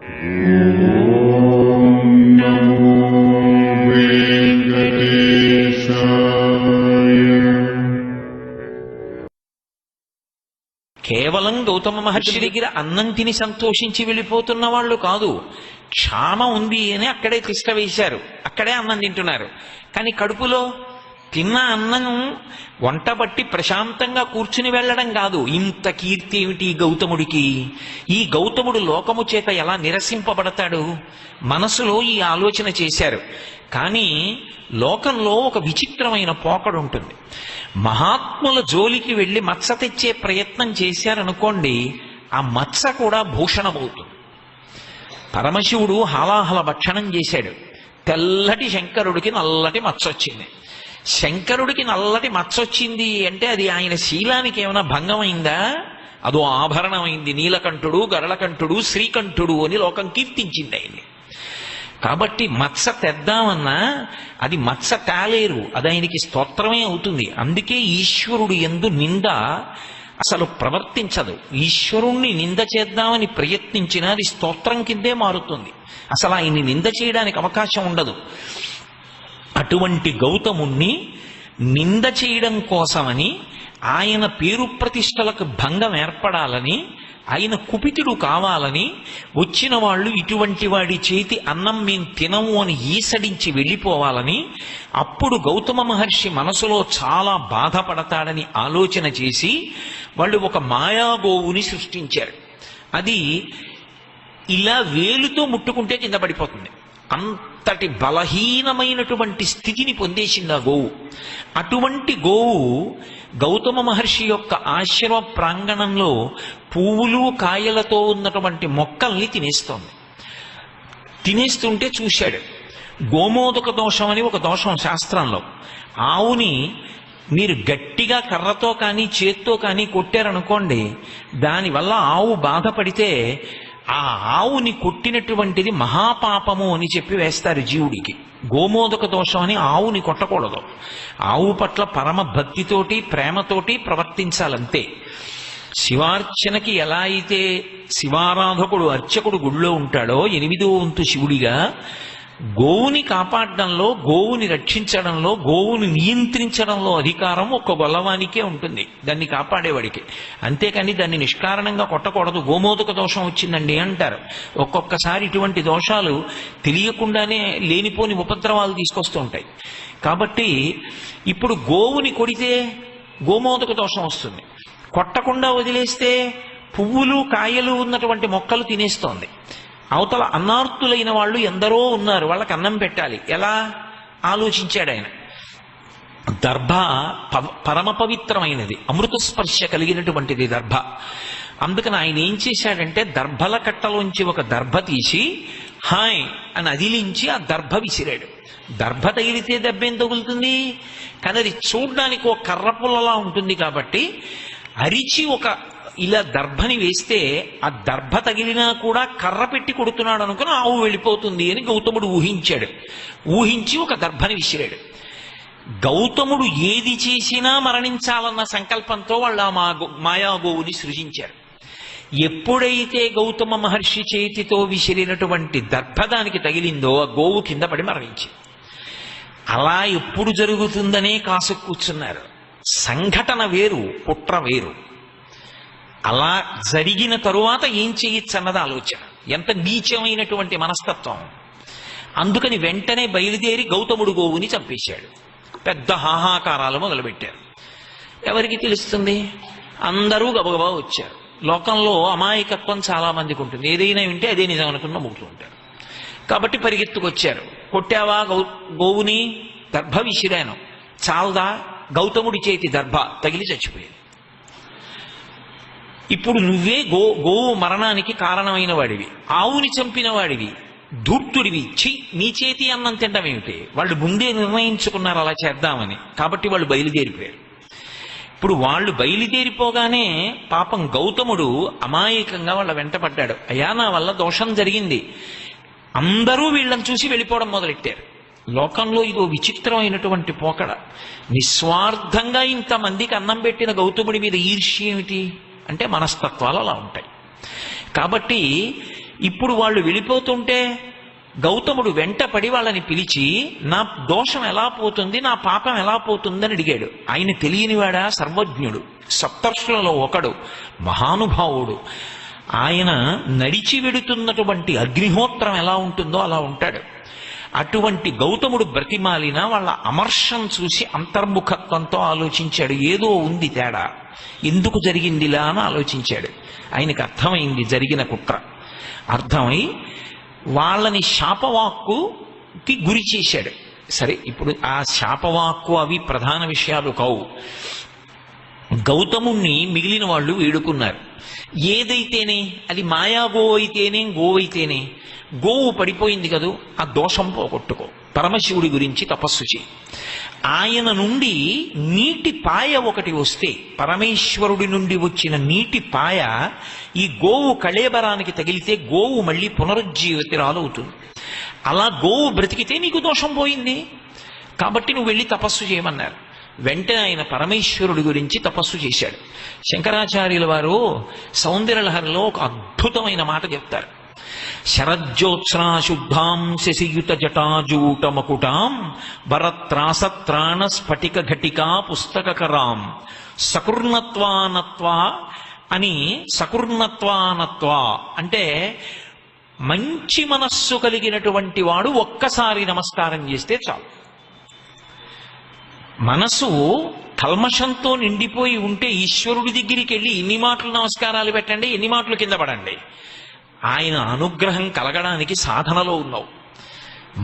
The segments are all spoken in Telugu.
కేవలం గౌతమ మహర్షి దగ్గర అన్నం తిని సంతోషించి వెళ్ళిపోతున్న వాళ్ళు కాదు. క్షామ ఉంది అని అక్కడే తిష్ట వేశారు, అక్కడే అన్నం తింటున్నారు. కానీ కడుపులో తిన్న అన్నం వంట బట్టి ప్రశాంతంగా కూర్చుని వెళ్ళడం కాదు. ఇంత కీర్తి ఏమిటి గౌతముడికి? ఈ గౌతముడు లోకము చేత ఎలా నిరసింపబడతాడు? మనసులో ఈ ఆలోచన చేశారు. కానీ లోకంలో ఒక విచిత్రమైన పోకడు ఉంటుంది. మహాత్ముల జోలికి వెళ్ళి మత్స తెచ్చే ప్రయత్నం చేశారనుకోండి, ఆ మత్స కూడా భూషణమవుతుంది. పరమశివుడు హాలాహల భక్షణం చేశాడు. తెల్లటి శంకరుడికి నల్లటి మత్స వచ్చింది. శంకరుడికి నల్లటి మత్స వచ్చింది అంటే అది ఆయన శీలానికి ఏమైనా భంగమైందా? అదో ఆభరణమైంది. నీలకంఠుడు, గరళకంఠుడు, శ్రీకంఠుడు అని లోకం కీర్తించింది ఆయన్ని. కాబట్టి మత్స తెద్దామన్నా అది మత్స తేలేరు, అది ఆయనకి స్తోత్రమే అవుతుంది. అందుకే ఈశ్వరుడు యందు నింద అసలు ప్రవర్తించదు. ఈశ్వరుణ్ణి నింద చేద్దామని ప్రయత్నించినా అది స్తోత్రం కిందే మారుతుంది. అసలు ఆయన్ని నింద చేయడానికి అవకాశం ఉండదు. అటువంటి గౌతముణ్ణి నింద చేయడం కోసమని, ఆయన పేరు ప్రతిష్టలకు భంగం ఏర్పడాలని, ఆయన కుపితుడు కావాలని వచ్చిన వాళ్ళు ఇటువంటి వాడి చేతి అన్నం మేము తినము అని ఈసడించి వెళ్ళిపోవాలని, అప్పుడు గౌతమ మహర్షి మనసులో చాలా బాధపడతాడని ఆలోచన చేసి వాళ్ళు ఒక మాయాగోవుని సృష్టించారు. అది ఇలా వేలుతో ముట్టుకుంటే కింద పడిపోతుంది. అంతటి బలహీనమైనటువంటి స్థితిని పొందేసింది ఆ గోవు. అటువంటి గోవు గౌతమ మహర్షి యొక్క ఆశ్రమ ప్రాంగణంలో పువ్వులు కాయలతో ఉన్నటువంటి మొక్కల్ని తినేస్తోంది. తినేస్తుంటే చూశాడు. గోమోదక దోషం అని ఒక దోషం శాస్త్రంలో. ఆవుని మీరు గట్టిగా కర్రతో కానీ చేత్తో కానీ కొట్టారనుకోండి, దానివల్ల ఆవు బాధపడితే ఆ ఆవుని కొట్టినటువంటిది మహాపాపము అని చెప్పి వేస్తారు జీవుడికి. గోమోదక దోషం అని ఆవుని కొట్టకూడదు. ఆవు పట్ల పరమ భక్తితోటి ప్రేమతోటి ప్రవర్తించాలంతే. శివార్చనకి ఎలా అయితే శివారాధకుడు అర్చకుడు గుళ్ళో ఉంటాడో 8వ వంతు శివుడిగా, గోవుని కాపాడడంలో, గోవుని రక్షించడంలో, గోవుని నియంత్రించడంలో అధికారం ఒక్క గొల్లవానికే ఉంటుంది, దాన్ని కాపాడేవాడికి. అంతేకాని దాన్ని నిష్కారణంగా కొట్టకూడదు. గోమోదక దోషం వచ్చిందండి అంటారు. ఒక్కొక్కసారి ఇటువంటి దోషాలు తెలియకుండానే లేనిపోని ఉపద్రవాలు తీసుకొస్తూ ఉంటాయి. కాబట్టి ఇప్పుడు గోవుని కొడితే గోమోదక దోషం వస్తుంది. కొట్టకుండా వదిలేస్తే పువ్వులు కాయలు ఉన్నటువంటి మొక్కలు తినేస్తోంది. అవతల అన్నార్తులైన వాళ్ళు ఎందరో ఉన్నారు, వాళ్ళకి అన్నం పెట్టాలి. ఎలా ఆలోచించాడు ఆయన? దర్భ పరమ పవిత్రమైనది, అమృత స్పర్శ కలిగినటువంటిది దర్భ. అందుకని ఆయన ఏం చేశాడంటే దర్భల కట్టలోంచి ఒక దర్భ తీసి హాయ్ అని అదిలించి ఆ దర్భ విసిరాడు. దర్భ తగిలితే దెబ్బేం తగులుతుంది? కానీ అది చూడ్డానికి ఒక కర్ర పుల్లలా ఉంటుంది కాబట్టి అరిచి ఒక ఇలా దర్భని వేస్తే ఆ దర్భ తగిలినా కూడా కర్ర పెట్టి కొడుతున్నాడు అనుకుని ఆవు వెళ్ళిపోతుంది అని గౌతముడు ఊహించాడు. ఊహించి ఒక దర్భని విసిరాడు. గౌతముడు ఏది చేసినా మరణించాలన్న సంకల్పంతో వాళ్ళు ఆ మాయాగోవుని సృజించారు. ఎప్పుడైతే గౌతమ మహర్షి చేతితో విసిరినటువంటి దర్భ దానికి తగిలిందో ఆ గోవు కింద పడి మరణించింది. అలా ఎప్పుడు జరుగుతుందనే కాసు కూర్చున్నారు. సంఘటన వేరు, కుట్ర వేరు. అలా జరిగిన తరువాత ఏం చేయొచ్చు అన్నది ఆలోచన. ఎంత నీచమైనటువంటి మనస్తత్వం! అందుకని వెంటనే బయలుదేరి గౌతముడు గోవుని చంపేశాడు. పెద్ద హాహాకారాలు మొదలుపెట్టారు. ఎవరికి తెలుస్తుంది? అందరూ గబగబా వచ్చారు. లోకంలో అమాయకత్వం చాలా మందికి ఉంటుంది. ఏదైనా వింటే అదే నిజం అనుకున్న మూట్లు ఉంటారు. కాబట్టి పరిగెత్తుకొచ్చారు. కొట్టావా గోవుని? దర్భ విసిరాను. చాలదా? గౌతముడి చేతి దర్భ తగిలి చచ్చిపోయింది. ఇప్పుడు నువ్వే గోవు మరణానికి కారణమైన వాడివి, ఆవుని చంపిన వాడివి, ధూర్తుడివి. నీ చేతి అన్నం తినడం ఏమిటి? వాళ్ళు ముందే నిర్ణయించుకున్నారు అలా చేద్దామని. కాబట్టి వాళ్ళు బయలుదేరిపోయారు. ఇప్పుడు వాళ్ళు బయలుదేరిపోగానే పాపం గౌతముడు అమాయకంగా వాళ్ళ వెంటపడ్డాడు. అయ్యా, నా వల్ల దోషం జరిగింది. అందరూ వీళ్ళని చూసి వెళ్ళిపోవడం మొదలెట్టారు. లోకంలో ఇదో విచిత్రమైనటువంటి పోకడ. నిస్వార్థంగా ఇంతమందికి అన్నం పెట్టిన గౌతముడి మీద ఈర్ష్య ఏమిటి అంటే మనస్తత్వాలు అలా ఉంటాయి. కాబట్టి ఇప్పుడు వాళ్ళు వెళ్ళిపోతుంటే గౌతముడు వెంటపడి వాళ్ళని పిలిచి, నా దోషం ఎలా పోతుంది, నా పాపం ఎలా పోతుందని అడిగాడు. ఆయన తెలియనివాడా? సర్వజ్ఞుడు, సప్తర్షులలో ఒకడు, మహానుభావుడు. ఆయన నడిచి వెడుతున్నటువంటి అగ్నిహోత్రం ఎలా ఉంటుందో అలా ఉంటాడు. అటువంటి గౌతముడు బ్రతిమాలిన వాళ్ళ అమర్షం చూసి అంతర్ముఖత్వంతో ఆలోచించాడు. ఏదో ఉంది తేడా, ఎందుకు జరిగిందిలా అని ఆలోచించాడు. ఆయనకు అర్థమైంది జరిగిన కుట్ర. అర్థమై వాళ్ళని శాపవాక్కుకి గురి చేశాడు. సరే, ఇప్పుడు ఆ శాపవాక్కు అవి ప్రధాన విషయాలు కావు. గౌతముణ్ణి మిగిలిన వాళ్ళు వేడుకున్నారు. ఏదైతేనే, అది మాయా గోవు అయితేనే, గోవు అయితేనే, గోవు పడిపోయింది కదూ, ఆ దోషం పోగొట్టుకో, పరమశివుడి గురించి తపస్సు చేయి. ఆయన నుండి నీటి పాయ ఒకటి వస్తే, పరమేశ్వరుడి నుండి వచ్చిన నీటి పాయ ఈ గోవు కళేబరానికి తగిలితే గోవు మళ్ళీ పునరుజ్జీవితురాలవుతుంది. అలా గోవు బ్రతికితే నీకు దోషం పోయింది, కాబట్టి నువ్వు వెళ్ళి తపస్సు చేయమన్నారు. వెంటనే ఆయన పరమేశ్వరుడి గురించి తపస్సు చేశాడు. శంకరాచార్యుల వారు సౌందర్యలహరిలో ఒక అద్భుతమైన మాట చెప్తారు. శరజ్యోత్స్నా శుద్ధాం శశియుత జటాజూట మకుటాం వరత్రాసత్రాణ స్ఫటిక ఘటికా పుస్తకరాం సకృర్ణత్వానత్వా అని. సకృర్ణత్వానత్వా అంటే మంచి మనస్సు కలిగినటువంటి వాడు ఒక్కసారి నమస్కారం చేస్తే చాలు. మనసు కల్మషంతో నిండిపోయి ఉంటే ఈశ్వరుడి దగ్గరికి వెళ్ళి ఎన్ని మాటలు నమస్కారాలు పెట్టండి, ఎన్ని మాటలు కింద పడండి, ఆయన అనుగ్రహం కలగడానికి సాధనలో ఉన్నావు.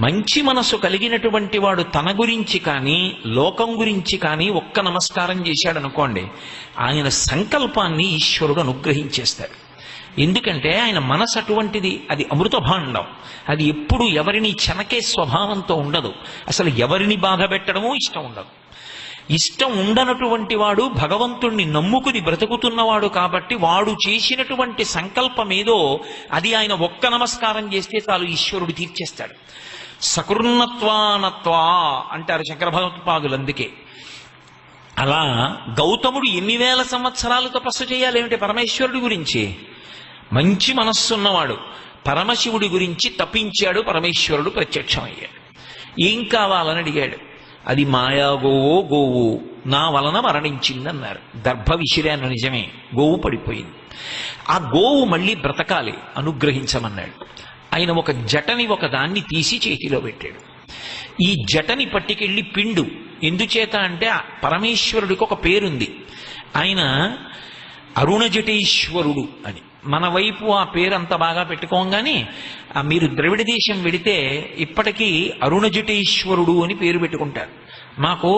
మంచి మనసు కలిగినటువంటి వాడు తన గురించి కానీ లోకం గురించి కానీ ఒక్క నమస్కారం చేశాడు అనుకోండి, ఆయన సంకల్పాన్ని ఈశ్వరుడు అనుగ్రహించేస్తాడు. ఎందుకంటే ఆయన మనసు అటువంటిది, అది అమృత భాండం. అది ఎప్పుడు ఎవరిని చెనకే స్వభావంతో ఉండదు. అసలు ఎవరిని బాధ పెట్టడమో ఇష్టం ఉండదు. ఇష్టం ఉండనటువంటి వాడు భగవంతుణ్ణి నమ్ముకుని బ్రతుకుతున్నవాడు కాబట్టి వాడు చేసినటువంటి సంకల్పం ఏదో అది ఆయన ఒక్క నమస్కారం చేస్తే చాలు ఈశ్వరుడు తీర్చేస్తాడు. సకృన్నత్వానత్వా అంటారు శంకర భగవత్పాదులు. అందుకే అలా గౌతముడు ఎన్ని వేల సంవత్సరాలు తపస్సు చేయాలేమిటి పరమేశ్వరుడి గురించి? మంచి మనస్సున్నవాడు పరమశివుడి గురించి తపించాడు. పరమేశ్వరుడు ప్రత్యక్షమయ్యాడు. ఏం కావాలని అడిగాడు. అది మాయా గోవో గోవు నా వలన మరణించిందన్నారు. దర్భ విసిరాను, నిజమే, గోవు పడిపోయింది. ఆ గోవు మళ్ళీ బ్రతకాలి, అనుగ్రహించమన్నాడు. ఆయన ఒక జటని ఒక దాన్ని తీసి చేతిలో పెట్టాడు. ఈ జటని పట్టుకెళ్ళి పిండు. ఎందుచేత అంటే పరమేశ్వరుడికి ఒక పేరుంది, ఆయన అరుణజటేశ్వరుడు అని. మన వైపు ఆ పేరు అంత బాగా పెట్టుకోగానే మీరు ద్రవిడ దేశం వెడితే ఇప్పటికీ అరుణజటేశ్వరుడు అని పేరు పెట్టుకుంటారు. మాకు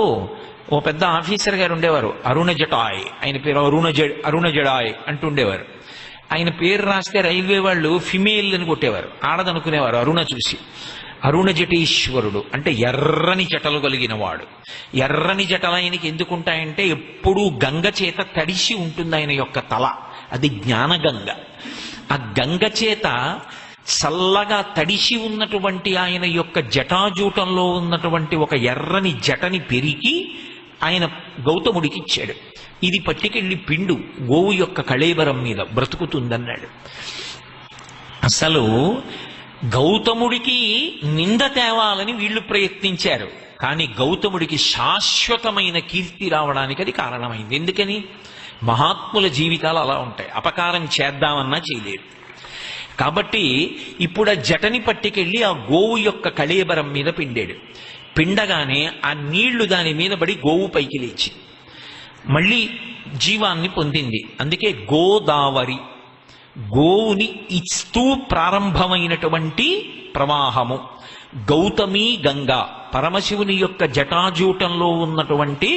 ఓ పెద్ద ఆఫీసర్ గారు ఉండేవారు, అరుణజటాయ్, ఆయన పేరు అరుణజడాయ్ అంటుండేవారు. ఆయన పేరు రాస్తే రైల్వే వాళ్ళు ఫిమేల్ అని కొట్టేవారు, ఆడదనుకునేవారు. అరుణ చూసి అరుణజటేశ్వరుడు అంటే ఎర్రని జటలు కలిగిన వాడు. ఎర్రని జటలు ఆయనకి ఎందుకుంటాయంటే ఎప్పుడూ గంగ చేత తడిసి ఉంటుంది ఆయన యొక్క తల, అది జ్ఞానగంగ. ఆ గంగ చేత చల్లగా తడిసి ఉన్నటువంటి ఆయన యొక్క జటాజూటంలో ఉన్నటువంటి ఒక ఎర్రని జటని పెరిగి ఆయన గౌతముడికి ఇచ్చాడు. ఇది పట్టుకెళ్ళి పిండు, గోవు యొక్క కళేబరం మీద బ్రతుకుతుందన్నాడు. అసలు గౌతముడికి నింద తేవాలని వీళ్ళు ప్రయత్నించారు, కానీ గౌతముడికి శాశ్వతమైన కీర్తి రావడానికి అది కారణమైంది. ఎందుకని? మహాత్ముల జీవితాలు అలా ఉంటాయి, అపకారం చేద్దామన్నా చేయలేరు. కాబట్టి ఇప్పుడు ఆ జటని పట్టుకెళ్ళి ఆ గోవు యొక్క కళేబరం మీద పిండాడు. పిండగానే ఆ నీళ్లు దాని మీద పడి గోవు పైకి లేచి మళ్ళీ జీవాన్ని పొందింది. అందుకే గోదావరి, గోవుని ఇస్తూ ప్రారంభమైనటువంటి ప్రవాహము. గౌతమి గంగా, పరమశివుని యొక్క జటాజూటంలో ఉన్నటువంటి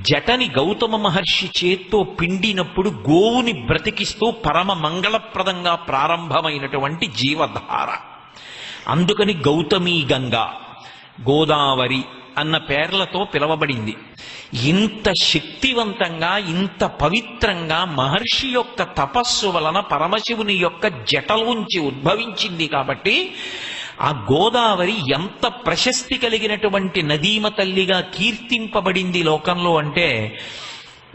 జటని గౌతమ మహర్షి చేత్తో పిండినప్పుడు గోవుని బ్రతికిస్తూ పరమ మంగళప్రదంగా ప్రారంభమైనటువంటి జీవధార. అందుకని గౌతమి గంగా, గోదావరి అన్న పేర్లతో పిలవబడింది. ఇంత శక్తివంతంగా, ఇంత పవిత్రంగా మహర్షి యొక్క తపస్సు వలన పరమశివుని యొక్క జటలోంచి ఉద్భవించింది. కాబట్టి ఆ గోదావరి ఎంత ప్రశస్తి కలిగినటువంటి నదీమ తల్లిగా కీర్తింపబడింది లోకంలో అంటే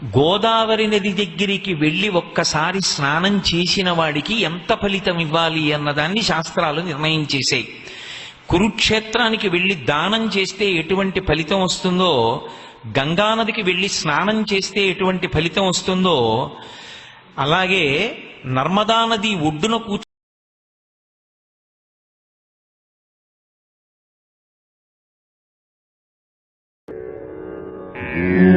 గోదావరి నది దగ్గరికి వెళ్ళి ఒక్కసారి స్నానం చేసిన వాడికి ఎంత ఫలితం ఇవ్వాలి అన్నదాన్ని శాస్త్రాలు నిర్ణయం చేశాయి. కురుక్షేత్రానికి వెళ్ళి దానం చేస్తే ఎటువంటి ఫలితం వస్తుందో, గంగానదికి వెళ్ళి స్నానం చేస్తే ఎటువంటి ఫలితం వస్తుందో, అలాగే నర్మదా నది ఒడ్డున Mm-hmm.